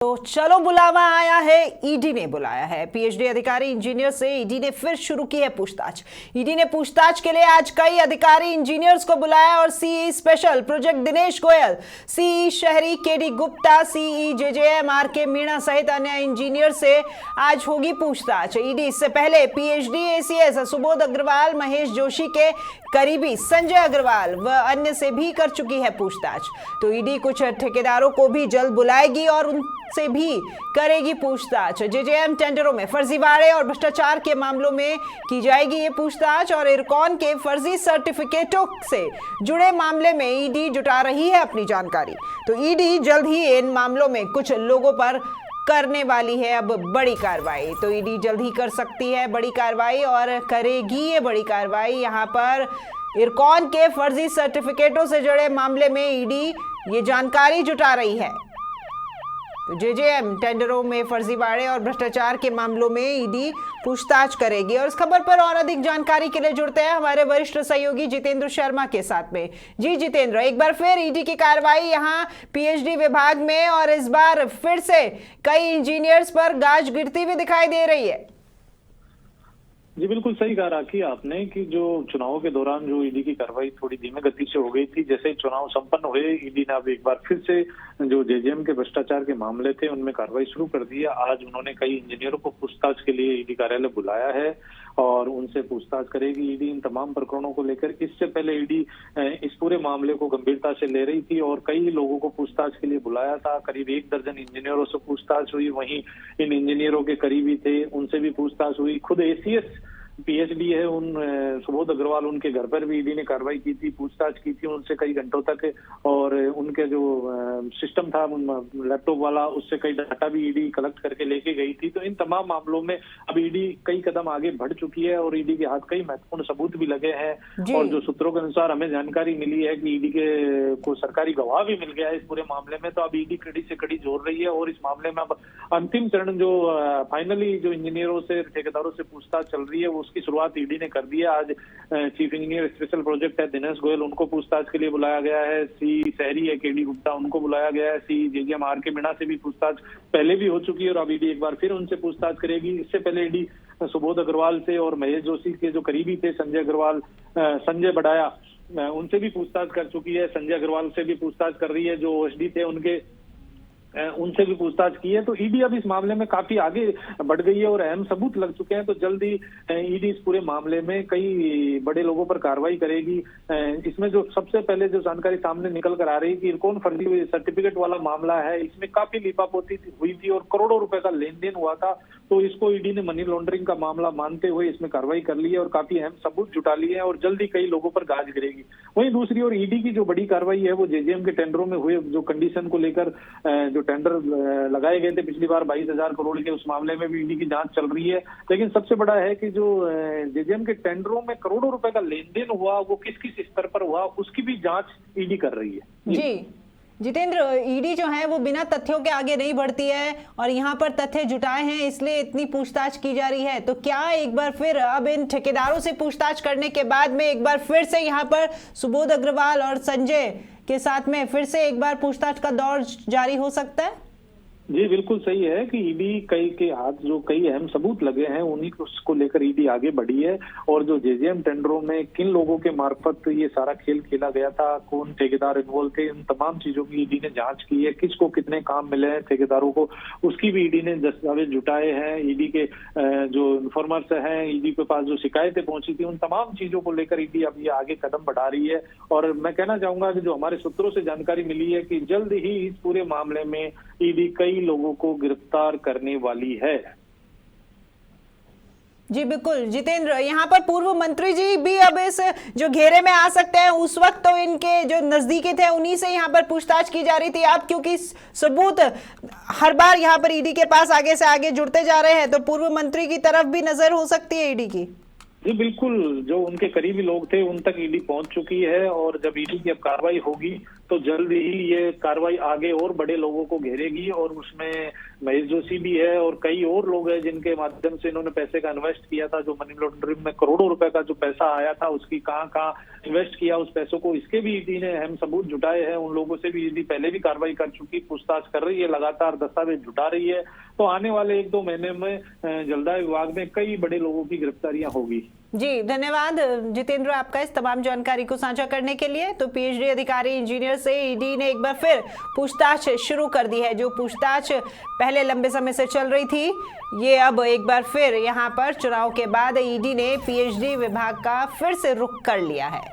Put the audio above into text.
तो चलो बुलावा आया है। ईडी ने बुलाया है पीएचडी अधिकारी इंजीनियर से। ईडी ने फिर शुरू की है पूछताछ। ईडी ने पूछताछ के लिए आज कई अधिकारी इंजीनियर्स को बुलाया और CE special project Dinesh Goyal, CE शहरी KD Gupta, CE JJM R K. Meena सहित अन्य इंजीनियर से आज होगी पूछताछ। ईडी इससे पहले पीएचडी एसीएस सुबोध अग्रवाल, महेश जोशी के करीबी संजय अग्रवाल व अन्य से भी कर चुकी है पूछताछ। तो ईडी कुछ ठेकेदारों को भी जल्द बुलाएगी और उनसे भी करेगी पूछताछ। जेजेएम टेंडरों में फर्जीवाड़े और भ्रष्टाचार के मामलों में की जाएगी ये पूछताछ और इरकॉन के फर्जी सर्टिफिकेटों से जुड़े मामले में ईडी जुटा रही है अपनी जानकारी। तो ईडी जल्द ही इन मामलों में कुछ लोगों पर करने वाली है अब बड़ी कार्रवाई। तो ईडी जल्द ही कर सकती है बड़ी कार्रवाई और करेगी ये बड़ी कार्रवाई। यहाँ पर इरकॉन के फर्जी सर्टिफिकेटों से जुड़े मामले में ईडी ये जानकारी जुटा रही है। तो जेजेएम टेंडरों में फर्जीवाड़े और भ्रष्टाचार के मामलों में ईडी पूछताछ करेगी। और इस खबर पर और अधिक जानकारी के लिए जुड़ते हैं हमारे वरिष्ठ सहयोगी जितेंद्र शर्मा के साथ में। जी जितेंद्र, एक बार फिर ईडी की कार्रवाई यहाँ पीएचडी विभाग में और इस बार फिर से कई इंजीनियर्स पर गाज गिरती हुई दिखाई दे रही है। जी बिल्कुल सही कहा राखी आपने कि जो चुनावों के दौरान जो ईडी की कार्रवाई थोड़ी धीमी गति से हो गई थी, जैसे चुनाव संपन्न हुए ईडी ने अब एक बार फिर से जो जेजेएम के भ्रष्टाचार के मामले थे उनमें कार्रवाई शुरू कर दी है। आज उन्होंने कई इंजीनियरों को पूछताछ के लिए ईडी कार्यालय बुलाया है और उनसे पूछताछ करेगी ईडी इन तमाम प्रकरणों को लेकर। इससे पहले ईडी इस पूरे मामले को गंभीरता से ले रही थी और कई लोगों को पूछताछ के लिए बुलाया था। करीब 1 दर्जन इंजीनियरों से पूछताछ हुई। वहीं इन इंजीनियरों के करीबी थे उनसे भी पूछताछ हुई। खुद एसीएस पीएचडी है उन सुबोध अग्रवाल, उनके घर पर भी ईडी ने कार्रवाई की थी, पूछताछ की थी उनसे कई घंटों तक। और उनके जो सिस्टम था लैपटॉप वाला, उससे कई डाटा भी ईडी कलेक्ट करके लेके गई थी। तो इन तमाम मामलों में अब ईडी कई कदम आगे बढ़ चुकी है और ईडी के हाथ कई महत्वपूर्ण सबूत भी लगे हैं। और जो सूत्रों के अनुसार हमें जानकारी मिली है कि ईडी के को सरकारी गवाह भी मिल गया है इस पूरे मामले में। तो अब ईडी कड़ी से कड़ी जोड़ रही है और इस मामले में अब अंतिम चरण जो फाइनली जो इंजीनियरों से ठेकेदारों से पूछताछ चल रही है उसकी शुरुआत ईडी ने कर दी है। आज चीफ इंजीनियर स्पेशल प्रोजेक्ट है दिनेश गोयल, उनको पूछताछ के लिए बुलाया गया है। सी शहरी है केडी गुप्ता, उनको बुलाया गया है। सी जेजेएम आर.के. मीणा से भी पूछताछ पहले भी हो चुकी है और अब ईडी एक बार फिर उनसे पूछताछ करेगी। इससे पहले ईडी सुबोध अग्रवाल से और महेश जोशी के जो करीबी थे संजय अग्रवाल, संजय बढ़ाया, उनसे भी पूछताछ कर चुकी है। संजय अग्रवाल से भी पूछताछ कर रही है। जो ओएसडी थे उनसे भी पूछताछ की है। तो ईडी अब इस मामले में काफी आगे बढ़ गई है और अहम सबूत लग चुके हैं। तो जल्द ही ईडी इस पूरे मामले में कई बड़े लोगों पर कार्रवाई करेगी। इसमें जो सबसे पहले जो जानकारी सामने निकल कर आ रही है कि कौन फर्जी सर्टिफिकेट वाला मामला है, इसमें काफी लीपापोती हुई थी और करोड़ों रुपए का लेन देन हुआ था। तो इसको ईडी ने मनी लॉन्ड्रिंग का मामला मानते हुए इसमें कार्रवाई कर ली है और काफी अहम सबूत जुटा लिए हैं और जल्द ही कई लोगों पर गाज गिरेगी। वहीं दूसरी ओर ईडी की जो बड़ी कार्रवाई है वो जेजेएम के टेंडरों में हुए जो कंडीशन को लेकर जो टेंडर लगाए गए थे पिछली बार 22,000 करोड़ के, उस मामले में भी ईडी की जांच चल रही है। लेकिन सबसे बड़ा है कि जो जेजेएम के टेंडरों में करोड़ों रुपए का लेन देन हुआ वो किस किस स्तर पर हुआ उसकी भी जांच ईडी कर रही है। जी जितेंद्र, ईडी जो है वो बिना तथ्यों के आगे नहीं बढ़ती है और यहाँ पर तथ्य जुटाए हैं इसलिए इतनी पूछताछ की जा रही है। तो क्या एक बार फिर अब इन ठेकेदारों से पूछताछ करने के बाद में एक बार फिर से यहाँ पर सुबोध अग्रवाल और संजय के साथ में फिर से एक बार पूछताछ का दौर जारी हो सकता है? जी बिल्कुल सही है कि ईडी कई के हाथ जो कई अहम सबूत लगे हैं उन्हीं को लेकर ईडी आगे बढ़ी है। और जो जेजेएम टेंडरों में किन लोगों के मार्फत ये सारा खेल खेला गया था, कौन ठेकेदार इन्वॉल्व थे, इन तमाम चीजों की ईडी ने जांच की है। किसको कितने काम मिले हैं ठेकेदारों को, उसकी भी ईडी ने दस्तावेज जुटाए हैं। ईडी के जो इन्फॉर्मर्स हैं, ईडी के पास जो शिकायतें पहुंची थी, उन तमाम चीजों को लेकर ईडी अब ये आगे कदम बढ़ा रही है। और मैं कहना चाहूंगा कि जो हमारे सूत्रों से जानकारी मिली है कि जल्द ही इस पूरे मामले में ईडी कई लोगों को गिरफ्तार करने वाली है। जी बिल्कुल जितेंद्र, यहाँ पर पूर्व मंत्री जी भी अब इस जो घेरे में आ सकते हैं। उस वक्त तो इनके जो नजदीकी थे उन्हीं से यहाँ पर पूछताछ की जा रही थी। अब क्योंकि सबूत हर बार यहाँ पर ईडी के पास आगे से आगे जुड़ते जा रहे हैं तो पूर्व मंत्री की तरफ भी नजर हो सकती है ईडी की। जी बिल्कुल, जो उनके करीबी लोग थे उन तक ईडी पहुंच चुकी है और जब ईडी की अब कार्रवाई होगी तो जल्द ही ये कार्रवाई आगे और बड़े लोगों को घेरेगी और उसमें महेश जोशी भी है और कई और लोग हैं जिनके माध्यम से इन्होंने पैसे का इन्वेस्ट किया था। जो मनी लॉन्ड्रिंग में करोड़ों रुपए का जो पैसा आया था उसकी कहाँ इन्वेस्ट किया उस पैसों को, इसके भी ईडी ने अहम सबूत जुटाए हैं। उन लोगों से भी ईडी पहले भी कार्रवाई कर चुकी, पूछताछ कर रही है, लगातार दस्तावेज जुटा रही है। तो आने वाले 1-2 महीने में जलदाय विभाग में कई बड़े लोगों की गिरफ्तारियां होगी। जी धन्यवाद जितेंद्र आपका इस तमाम जानकारी को साझा करने के लिए। तो पीएचडी अधिकारी इंजीनियर से ईडी ने एक बार फिर पूछताछ शुरू कर दी है। जो पूछताछ पहले लंबे समय से चल रही थी, ये अब एक बार फिर यहाँ पर चुनाव के बाद ईडी ने पीएचडी विभाग का फिर से रुख कर लिया है।